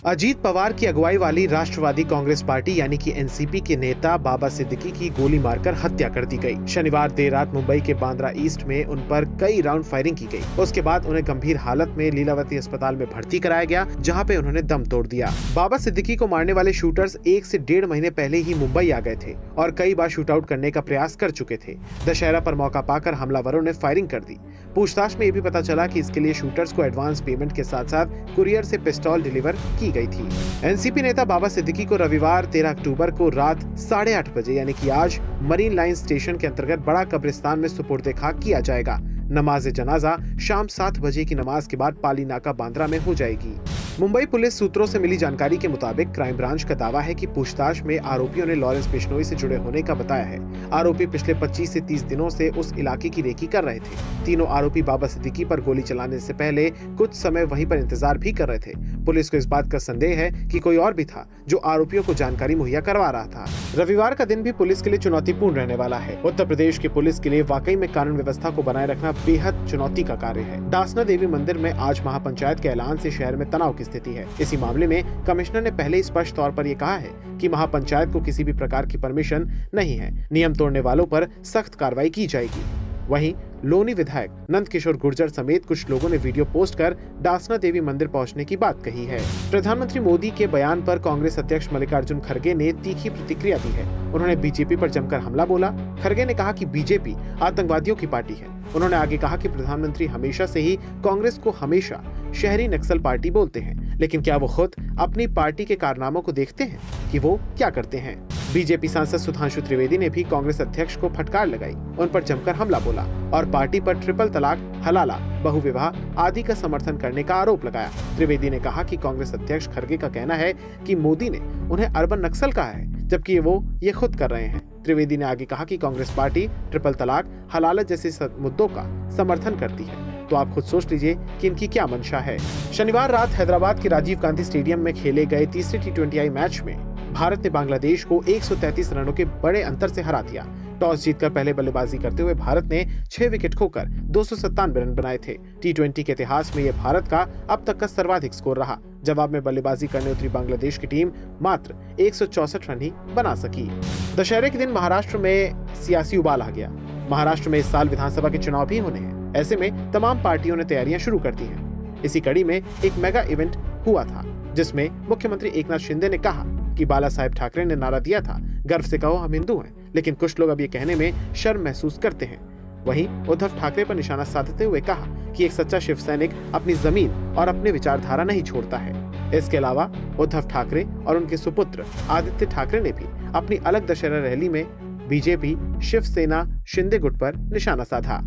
अजीत पवार की अगुवाई वाली राष्ट्रवादी कांग्रेस पार्टी यानी कि एनसीपी के नेता बाबा सिद्दीकी की गोली मारकर हत्या कर दी गई। शनिवार देर रात मुंबई के बांद्रा ईस्ट में उन पर कई राउंड फायरिंग की गई। उसके बाद उन्हें गंभीर हालत में लीलावती अस्पताल में भर्ती कराया गया, जहां पे उन्होंने दम तोड़ दिया। बाबा सिद्दीकी को मारने वाले शूटर्स 1 से 1.5 महीने पहले ही मुंबई आ गए थे और कई बार शूट आउट करने का प्रयास कर चुके थे। दशहरा पर मौका पाकर हमलावरों ने फायरिंग कर दी। पूछताछ में ये भी पता चला कि इसके लिए शूटर्स को एडवांस पेमेंट के साथ साथ कुरियर से पिस्तौल डिलीवर की गई थी। एनसीपी नेता बाबा सिद्दीकी को रविवार 13 अक्टूबर को रात 8:30 बजे यानी कि आज मरीन लाइन स्टेशन के अंतर्गत बड़ा कब्रिस्तान में सुपुर्द खाक किया जाएगा। नमाज जनाजा शाम 7 बजे की नमाज के बाद पाली नाका बांद्रा में हो जाएगी। मुंबई पुलिस सूत्रों से मिली जानकारी के मुताबिक क्राइम ब्रांच का दावा है कि पूछताछ में आरोपियों ने लॉरेंस बिश्नोई से जुड़े होने का बताया है। आरोपी पिछले 25 से 30 दिनों से उस इलाके की रेकी कर रहे थे। तीनों आरोपी बाबा सिद्दीकी पर गोली चलाने से पहले कुछ समय वहीं पर इंतजार भी कर रहे थे। पुलिस को इस बात का संदेह है कि कोई और भी था जो आरोपियों को जानकारी मुहैया करवा रहा था। रविवार का दिन भी पुलिस के लिए चुनौतीपूर्ण रहने वाला है। उत्तर प्रदेश की पुलिस के लिए वाकई में कानून व्यवस्था को बनाए रखना बेहद चुनौती का कार्य है। दासना देवी मंदिर में आज महापंचायत के ऐलान से शहर में तनाव की स्थिति है। इसी मामले में कमिश्नर ने पहले ही स्पष्ट तौर पर यह कहा है कि महापंचायत को किसी भी प्रकार की परमिशन नहीं है। नियम तोड़ने वालों पर सख्त कार्रवाई की जाएगी। वहीं लोनी विधायक नंद किशोर गुर्जर समेत कुछ लोगों ने वीडियो पोस्ट कर दासना देवी मंदिर पहुंचने की बात कही है। प्रधानमंत्री मोदी के बयान पर कांग्रेस अध्यक्ष मल्लिकार्जुन खड़गे ने तीखी प्रतिक्रिया दी है। उन्होंने बीजेपी पर जमकर हमला बोला। खड़गे ने कहा कि बीजेपी आतंकवादियों की पार्टी है। उन्होंने आगे कहा कि प्रधानमंत्री हमेशा से ही कांग्रेस को हमेशा शहरी नक्सल पार्टी बोलते हैं, लेकिन क्या वो खुद अपनी पार्टी के कारनामों को देखते हैं कि वो क्या करते हैं। बीजेपी सांसद सुधांशु त्रिवेदी ने भी कांग्रेस अध्यक्ष को फटकार लगाई, उन पर जमकर हमला बोला और पार्टी पर ट्रिपल तलाक, हलाला, बहुविवाह आदि का समर्थन करने का आरोप लगाया। त्रिवेदी ने कहा कि कांग्रेस अध्यक्ष खड़गे का कहना है कि मोदी ने उन्हें अर्बन नक्सल कहा है, जबकि वो ये खुद कर रहे हैं। त्रिवेदी ने आगे कहा कि कांग्रेस पार्टी ट्रिपल तलाक, हलाला जैसे मुद्दों का समर्थन करती है, तो आप खुद सोच लीजिए कि इनकी क्या मंशा है। शनिवार रात हैदराबाद के राजीव गांधी स्टेडियम में खेले गए तीसरे T20I मैच में भारत ने बांग्लादेश को 133 रनों के बड़े अंतर से हरा दिया। टॉस जीतकर पहले बल्लेबाजी करते हुए भारत ने 6 विकेट खोकर 297 रन बनाए थे। T20 के इतिहास में यह भारत का अब तक का सर्वाधिक स्कोर रहा। जवाब में बल्लेबाजी करने उतरी बांग्लादेश की टीम मात्र 164 रन ही बना सकी। दशहरे के दिन महाराष्ट्र में सियासी उबाल आ गया। महाराष्ट्र में इस साल विधानसभा के चुनाव भी होने हैं। ऐसे में तमाम पार्टियों ने तैयारियां शुरू कर दी हैं। इसी कड़ी में एक मेगा इवेंट हुआ था, जिसमें मुख्यमंत्री एकनाथ शिंदे ने कहा कि बाला साहेब ठाकरे ने नारा दिया था, गर्व से कहो हम हिंदू हैं, लेकिन कुछ लोग अब ये कहने में शर्म महसूस करते हैं। वहीं उद्धव ठाकरे पर निशाना साधते हुए कहा कि एक सच्चा शिव सैनिक अपनी जमीन और अपनी विचारधारा नहीं छोड़ता है। इसके अलावा उद्धव ठाकरे और उनके सुपुत्र आदित्य ठाकरे ने भी अपनी अलग दशहरा रैली में बीजेपी, शिवसेना, शिंदे गुट पर निशाना साधा।